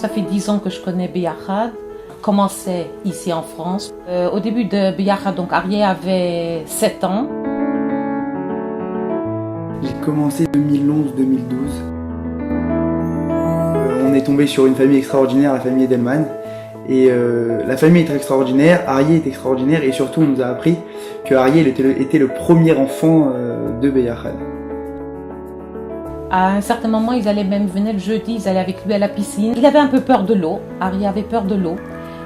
Ça fait 10 ans que je connais Beyachad. Commençait ici en France. Au début de Beyachad, donc Arié avait 7 ans. J'ai commencé 2011-2012. On est tombé sur une famille extraordinaire, la famille Edelman. Et la famille est extraordinaire, Arié est extraordinaire et surtout on nous a appris que Arié était le premier enfant de Beyachad. À un certain moment, ils allaient même venir le jeudi, ils allaient avec lui à la piscine. Il avait un peu peur de l'eau, Arié avait peur de l'eau.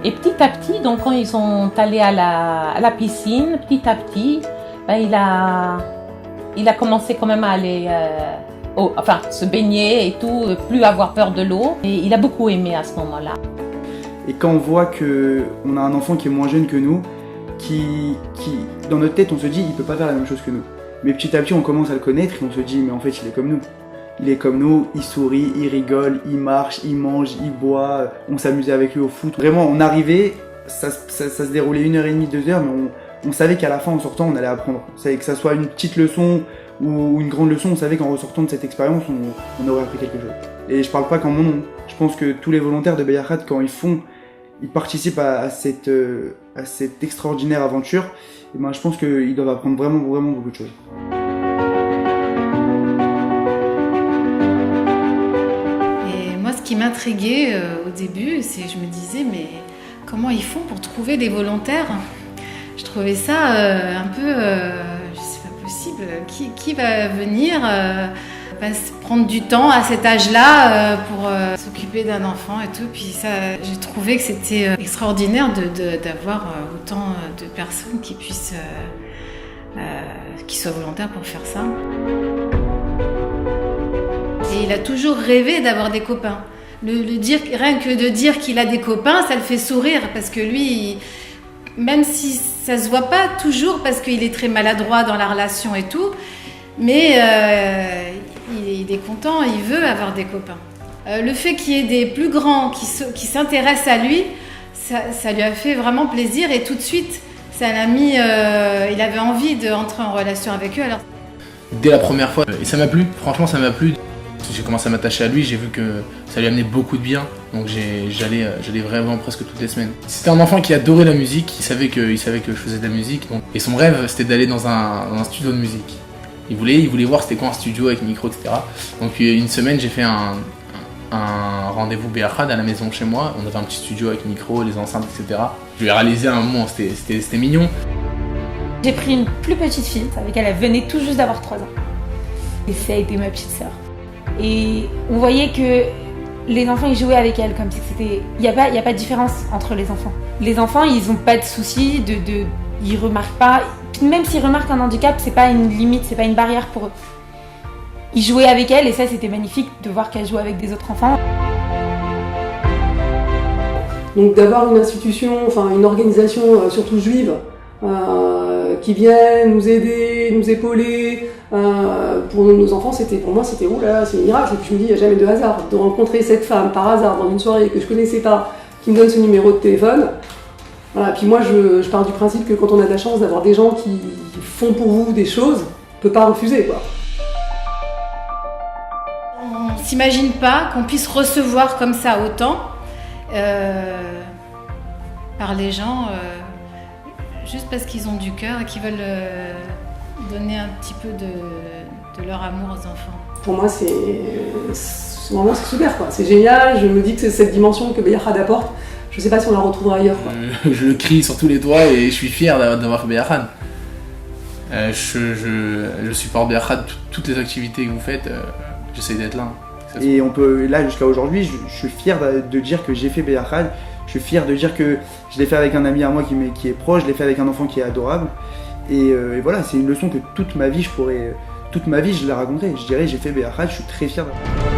Et petit à petit, donc quand ils sont allés à la piscine, petit à petit, ben, il a commencé quand même à aller se baigner et tout, plus avoir peur de l'eau. Et il a beaucoup aimé à ce moment-là. Et quand on voit qu'on a un enfant qui est moins jeune que nous, qui dans notre tête on se dit il peut pas faire la même chose que nous. Mais petit à petit on commence à le connaître et on se dit mais en fait il est comme nous. Il est comme nous, il sourit, il rigole, il marche, il mange, il boit, on s'amusait avec lui au foot. Vraiment on arrivait, ça se déroulait 1h30, 2h, mais on savait qu'à la fin en sortant on allait apprendre. Que ça soit une petite leçon ou une grande leçon, on savait qu'en ressortant de cette expérience on aurait appris quelque chose. Et je parle pas qu'en mon nom, je pense que tous les volontaires de Beyachad quand ils participent à cette extraordinaire aventure, et ben je pense qu'ils doivent apprendre vraiment beaucoup de choses. Et moi, ce qui m'intriguait au début, c'est que je me disais, mais comment ils font pour trouver des volontaires ? Je trouvais ça un peu, c'est pas possible. Qui va venir va se prendre du temps à cet âge-là pour s'occuper d'un enfant et tout. Puis ça, j'ai trouvé que c'était extraordinaire d'avoir autant de personnes qui puissent, qui soient volontaires pour faire ça. Et il a toujours rêvé d'avoir des copains. Rien que de dire qu'il a des copains, ça le fait sourire parce que lui, même si ça se voit pas toujours parce qu'il est très maladroit dans la relation et tout, mais il est content, il veut avoir des copains. Le fait qu'il y ait des plus grands qui s'intéressent à lui, ça lui a fait vraiment plaisir et tout de suite, ça l'a mis. Il avait envie d'entrer en relation avec eux. Alors. Dès la première fois, et ça m'a plu, franchement ça m'a plu. J'ai commencé à m'attacher à lui, j'ai vu que ça lui amenait beaucoup de bien, donc j'allais vraiment presque toutes les semaines. C'était un enfant qui adorait la musique, il savait que je faisais de la musique, et son rêve c'était d'aller dans un studio de musique. Il voulait voir c'était quoi un studio avec micro, etc. Donc une semaine j'ai fait un rendez-vous Beyachad à la maison chez moi, on avait un petit studio avec micro, les enceintes, etc. Je lui ai réalisé à un moment, c'était mignon. J'ai pris une plus petite fille avec elle venait tout juste d'avoir 3 ans. Et ça a été ma petite sœur. Et on voyait que les enfants ils jouaient avec elle comme si c'était. Il n'y a pas de différence entre les enfants. Les enfants ils n'ont pas de soucis, ils remarquent pas. Même s'ils remarquent un handicap, c'est pas une limite, c'est pas une barrière pour eux. Ils jouaient avec elle et ça c'était magnifique de voir qu'elle jouait avec des autres enfants. Donc d'avoir une institution, enfin une organisation surtout juive qui vient nous aider, nous épauler pour nos enfants, pour moi c'était oula, c'est un miracle. Et puis je me dis il n'y a jamais de hasard de rencontrer cette femme par hasard dans une soirée que je connaissais pas, qui me donne ce numéro de téléphone. Voilà, puis moi je pars du principe que quand on a de la chance d'avoir des gens qui font pour vous des choses, on peut pas refuser quoi. On s'imagine pas qu'on puisse recevoir comme ça autant par les gens juste parce qu'ils ont du cœur et qu'ils veulent donner un petit peu de leur amour aux enfants. Pour moi c'est super quoi, c'est génial, je me dis que c'est cette dimension que Beyachad apporte. Je sais pas si on la retrouvera ailleurs. Quoi. Je le crie sur tous les toits et je suis fier d'avoir fait Beyachad. Je supporte Beyachad, toutes les activités que vous faites, j'essaie d'être là. Et là jusqu'à aujourd'hui, je suis fier de dire que j'ai fait Beyachad. Je suis fier de dire que je l'ai fait avec un ami à moi qui est proche, je l'ai fait avec un enfant qui est adorable. Et voilà, c'est une leçon que toute ma vie je la raconterai. Je dirais j'ai fait Beyachad, je suis très fier d'avoir.